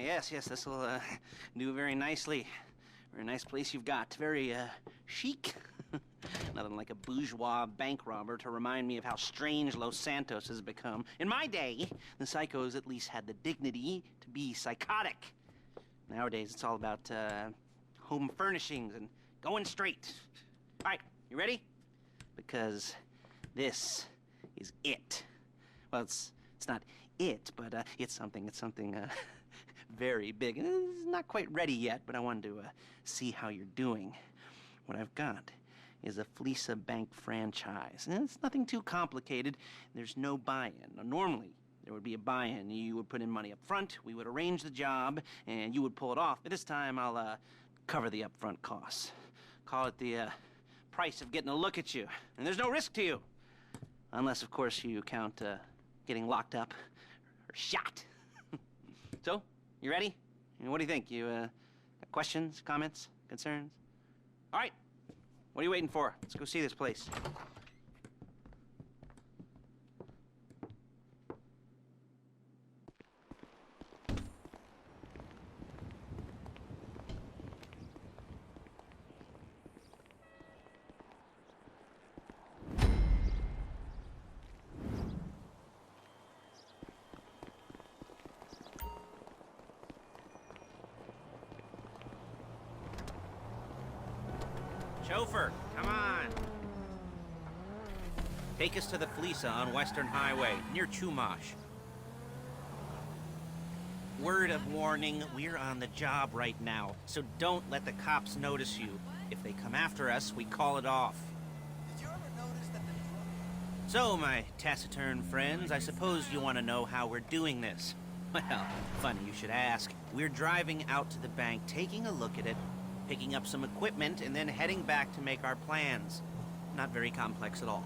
yes, this'll do very nicely. Very nice place you've got. Very chic. Nothing like a bourgeois bank robber to remind me of how strange Los Santos has become. In my day, the psychos at least had the dignity to be psychotic. Nowadays, it's all about home furnishings and going straight. All right, you ready? Because this is it. Well, it's not it, but it's something very big. It's not quite ready yet, but I wanted to see how you're doing. What I've got is a Fleesa Bank franchise. And it's nothing too complicated. There's no buy-in. Now, normally, there would be a buy-in. You would put in money up front, we would arrange the job, and you would pull it off. But this time, I'll cover the upfront costs. Call it the price of getting a look at you. And there's no risk to you. Unless, of course, you count getting locked up or shot. So, you ready? What do you think? You got questions, comments, concerns? All right. What are you waiting for? Let's go see this place. Chauffeur, come on. Take us to the Fleesa on Western Highway, near Chumash. Word of warning, we're on the job right now, so don't let the cops notice you. If they come after us, we call it off. Did you ever notice that the... So, my taciturn friends, I suppose you want to know how we're doing this. Well, funny you should ask. We're driving out to the bank, taking a look at it, picking up some equipment, and then heading back to make our plans. Not very complex at all.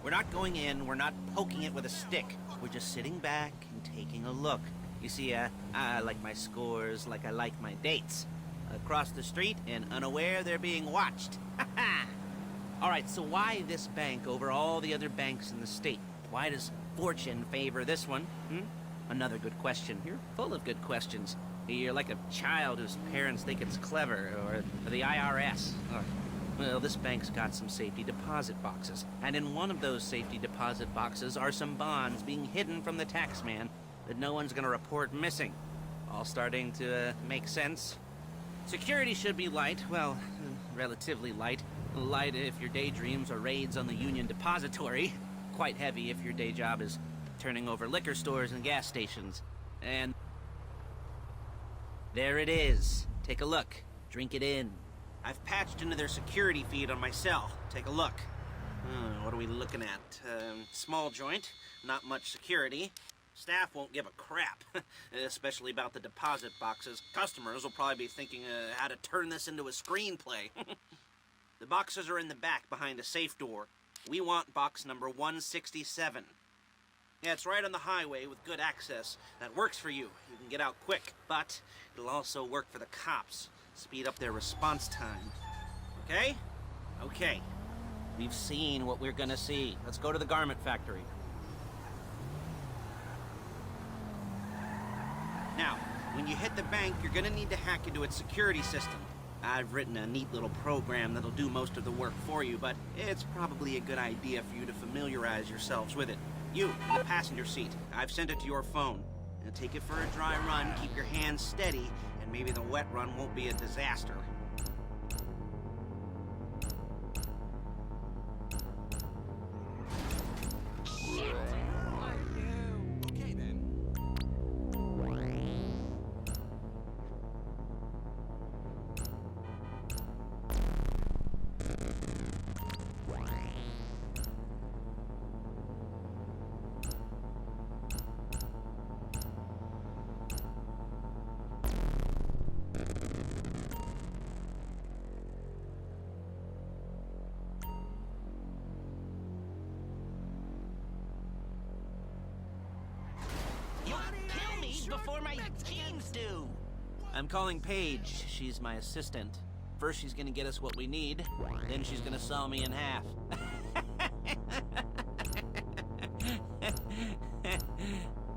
We're not going in, we're not poking it with a stick. We're just sitting back and taking a look. You see, I like my scores like I like my dates. Across the street and unaware they're being watched. All right, so why this bank over all the other banks in the state? Why does fortune favor this one? Another good question. You're full of good questions. You're like a child whose parents think it's clever, or the IRS. Well, this bank's got some safety deposit boxes, and in one of those safety deposit boxes are some bonds being hidden from the tax man that no one's gonna report missing. All starting to make sense. Security should be light, well, relatively light. Light if your daydreams are raids on the Union Depository. Quite heavy if your day job is turning over liquor stores and gas stations. And there it is. Take a look. Drink it in. I've patched into their security feed on my cell. Take a look. What are we looking at? Small joint, not much security. Staff won't give a crap, especially about the deposit boxes. Customers will probably be thinking how to turn this into a screenplay. The boxes are in the back behind a safe door. We want box number 167. Yeah, it's right on the highway with good access. That works for you. You can get out quick, but it'll also work for the cops. Speed up their response time. Okay? Okay. We've seen what we're gonna see. Let's go to the garment factory. Now, when you hit the bank, you're gonna need to hack into its security system. I've written a neat little program that'll do most of the work for you, but it's probably a good idea for you to familiarize yourselves with it. You, in the passenger seat, I've sent it to your phone. Now take it for a dry run, keep your hands steady, and maybe the wet run won't be a disaster. Okay, then. Before my teams do. I'm calling Paige. She's my assistant. First she's gonna get us what we need, then she's gonna saw me in half.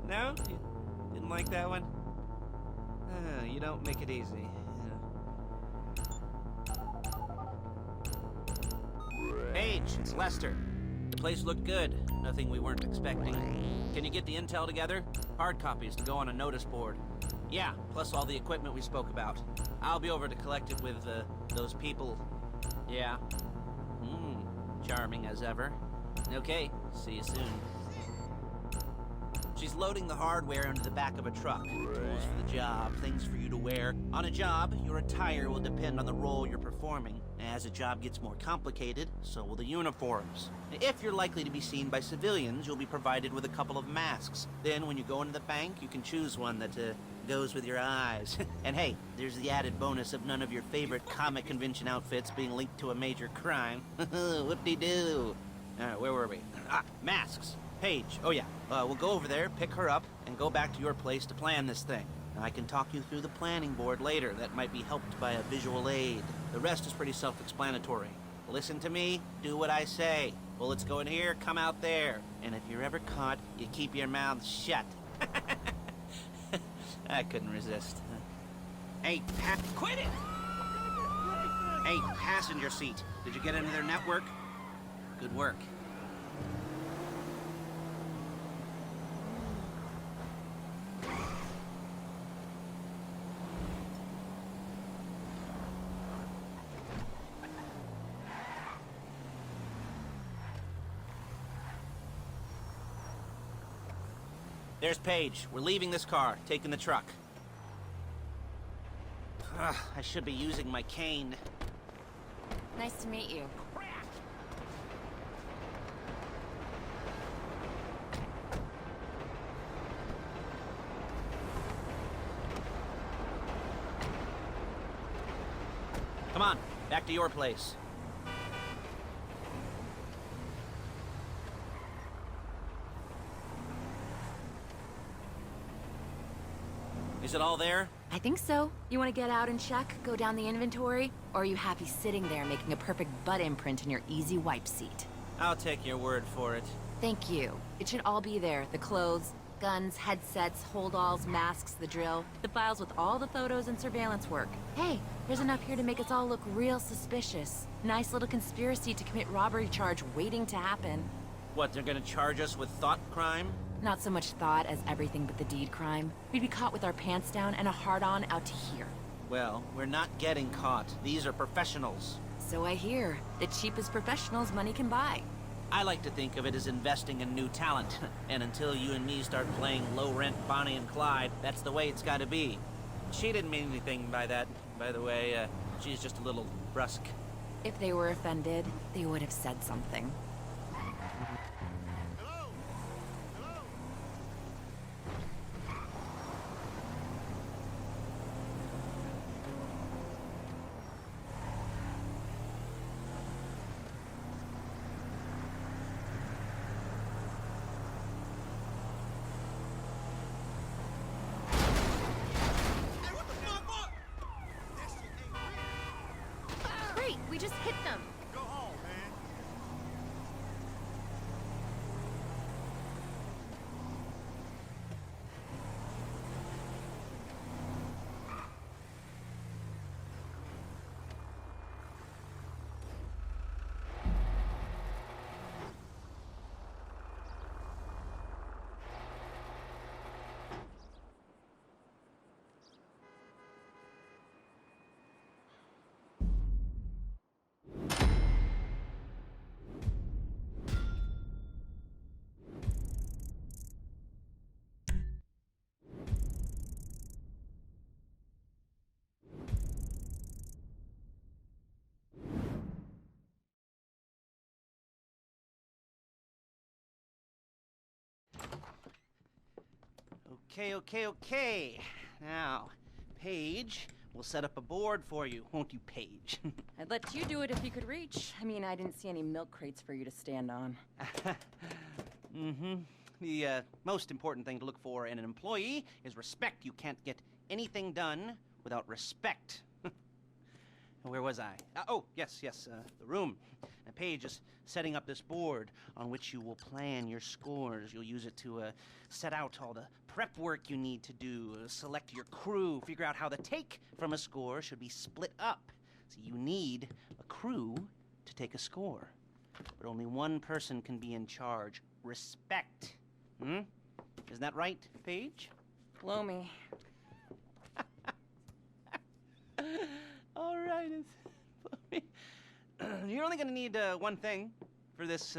No? You didn't like that one? You don't make it easy. Paige, it's Lester. The place looked good. Nothing we weren't expecting. Can you get the intel together? Hard copies to go on a notice board. Yeah, plus all the equipment we spoke about. I'll be over to collect it with, those people. Yeah. Charming as ever. Okay, see you soon. She's loading the hardware into the back of a truck. Tools for the job, things for you to wear. On a job, your attire will depend on the role you're performing. As the job gets more complicated, so will the uniforms. If you're likely to be seen by civilians, you'll be provided with a couple of masks. Then when you go into the bank, you can choose one that goes with your eyes. And hey, there's the added bonus of none of your favorite comic convention outfits being linked to a major crime. Whoop-de-doo. Where were we? Masks. Paige. Oh yeah, we'll go over there, pick her up, and go back to your place to plan this thing. I can talk you through the planning board later. That might be helped by a visual aid. The rest is pretty self-explanatory. Listen to me, do what I say. Bullets go in here, come out there. And if you're ever caught, you keep your mouth shut. I couldn't resist. Hey, quit it! Hey, passenger seat. Did you get into their network? Good work. There's Paige. We're leaving this car, taking the truck. I should be using my cane. Nice to meet you. Come on, back to your place. Is it all there? I think so. You want to get out and check, go down the inventory? Or are you happy sitting there making a perfect butt imprint in your easy wipe seat? I'll take your word for it. Thank you. It should all be there. The clothes, guns, headsets, holdalls, masks, the drill. The files with all the photos and surveillance work. Hey, there's enough here to make us all look real suspicious. Nice little conspiracy to commit robbery charge waiting to happen. What, they're gonna charge us with thought crime? Not so much thought as everything but the deed crime. We'd be caught with our pants down and a hard-on out to here. Well, we're not getting caught. These are professionals. So I hear. The cheapest professionals money can buy. I like to think of it as investing in new talent. And until you and me start playing low-rent Bonnie and Clyde, that's the way it's gotta be. She didn't mean anything by that, by the way. She's just a little brusque. If they were offended, they would have said something. We just hit them. Go home, man. Okay. Now, Paige, we'll set up a board for you, won't you, Paige? I'd let you do it if you could reach. I mean, I didn't see any milk crates for you to stand on. The most important thing to look for in an employee is respect. You can't get anything done without respect. Where was I? Oh, yes, the room. Paige is setting up this board on which you will plan your scores. You'll use it to set out all the prep work you need to do, select your crew, figure out how the take from a score should be split up. So you need a crew to take a score. But only one person can be in charge. Respect. Isn't that right, Paige? Blow me. All right. You're only gonna need one thing for this.